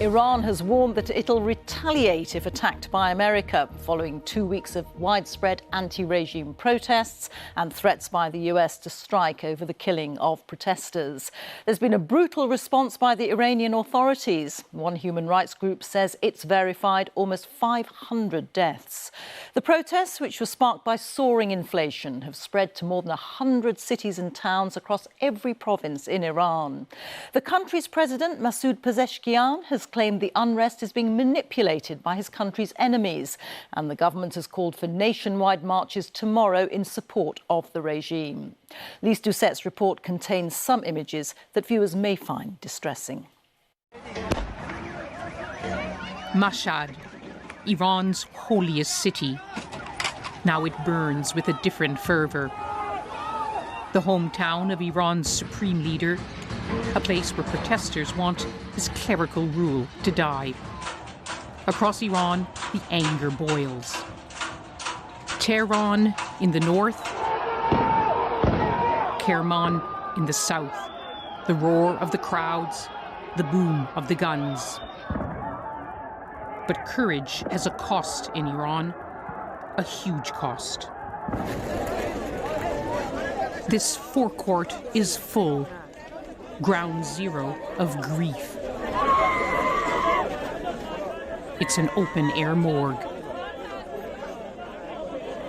Iran has warned that it'll retaliate if attacked by America, following 2 weeks of widespread anti-regime protests and threats by the US to strike over the killing of protesters. There's been a brutal response by the Iranian authorities. One human rights group says it's verified almost 500 deaths. The protests, which were sparked by soaring inflation, have spread to more than 100 cities and towns across every province in Iran. The country's president, Masoud Pezeshkian, has claimed the unrest is being manipulated by his country's enemies, and the government has called for nationwide marches tomorrow in support of the regime. Lyse Doucet's report contains some images that viewers may find distressing. Mashhad, Iran's holiest city. Now it burns with a different fervour. The hometown of Iran's supreme leader, a place where protesters want his clerical rule to die. Across Iran, the anger boils. Tehran in the north, Kerman in the south. The roar of the crowds, the boom of the guns. But courage has a cost in Iran, a huge cost. This forecourt is full. Ground zero of grief. It's an open-air morgue.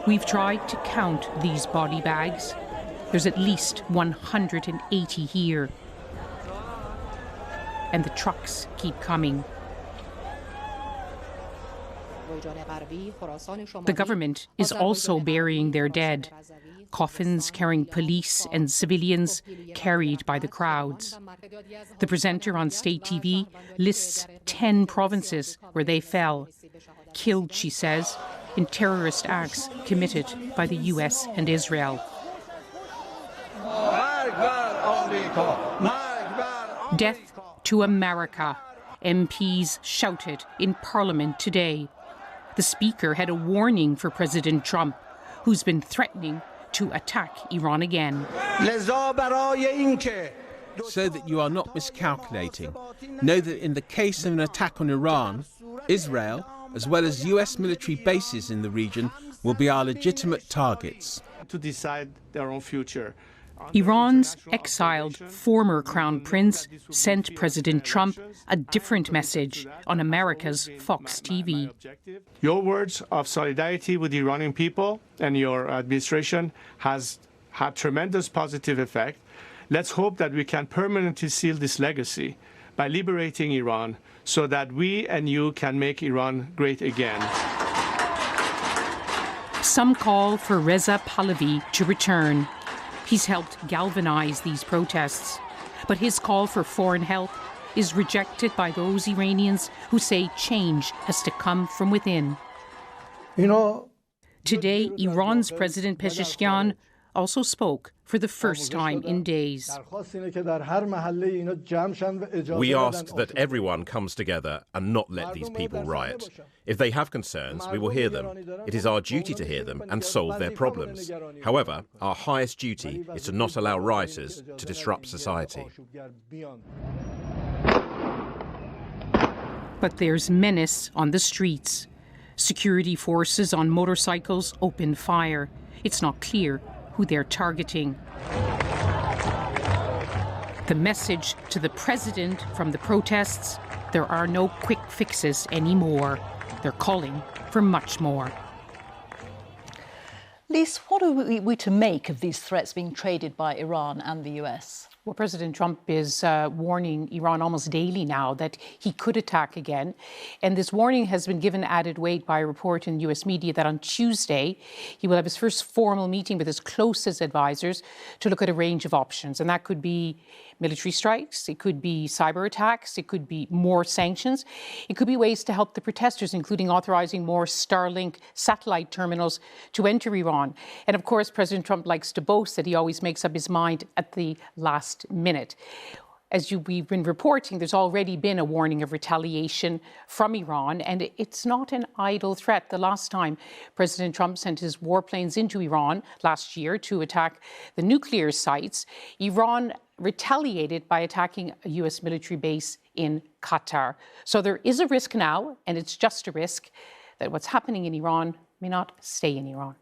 We've tried to count these body bags. There's at least 180 here. And the trucks keep coming. The government is also burying their dead. Coffins carrying police and civilians carried by the crowds. The presenter on state TV lists 10 provinces where they fell. Killed, she says, in terrorist acts committed by the US and Israel. Death to America, MPs shouted in Parliament today. The Speaker had a warning for President Trump, who's been threatening to attack Iran again. So that you are not miscalculating, know that in the case of an attack on Iran, Israel, as well as US military bases in the region, will be our legitimate targets. To decide their own future. Iran's exiled former crown prince sent President Trump a different message on America's Fox TV. Your words of solidarity with the Iranian people and your administration has had tremendous positive effect. Let's hope that we can permanently seal this legacy by liberating Iran so that we and you can make Iran great again. Some call for Reza Pahlavi to return. He's helped galvanize these protests. But his call for foreign help is rejected by those Iranians who say change has to come from within. Today, Iran's President Pezeshkian also spoke for the first time in days. We ask that everyone comes together and not let these people riot. If they have concerns, we will hear them. It is our duty to hear them and solve their problems. However, our highest duty is to not allow rioters to disrupt society. But there's menace on the streets. Security forces on motorcycles open fire. It's not clear who they're targeting. The message to the president from the protests: there are no quick fixes anymore. They're calling for much more. Lyse, what are we to make of these threats being traded by Iran and the US? Well, President Trump is warning Iran almost daily now that he could attack again. And this warning has been given added weight by a report in US media that on Tuesday, he will have his first formal meeting with his closest advisors to look at a range of options. And that could be military strikes, it could be cyber attacks, it could be more sanctions, it could be ways to help the protesters, including authorizing more Starlink satellite terminals to enter Iran. And of course, President Trump likes to boast that he always makes up his mind at the last minute. As we've been reporting, there's already been a warning of retaliation from Iran, and it's not an idle threat. The last time President Trump sent his warplanes into Iran last year to attack the nuclear sites, Iran retaliated by attacking a US military base in Qatar. So there is a risk now, and it's just a risk, that what's happening in Iran may not stay in Iran.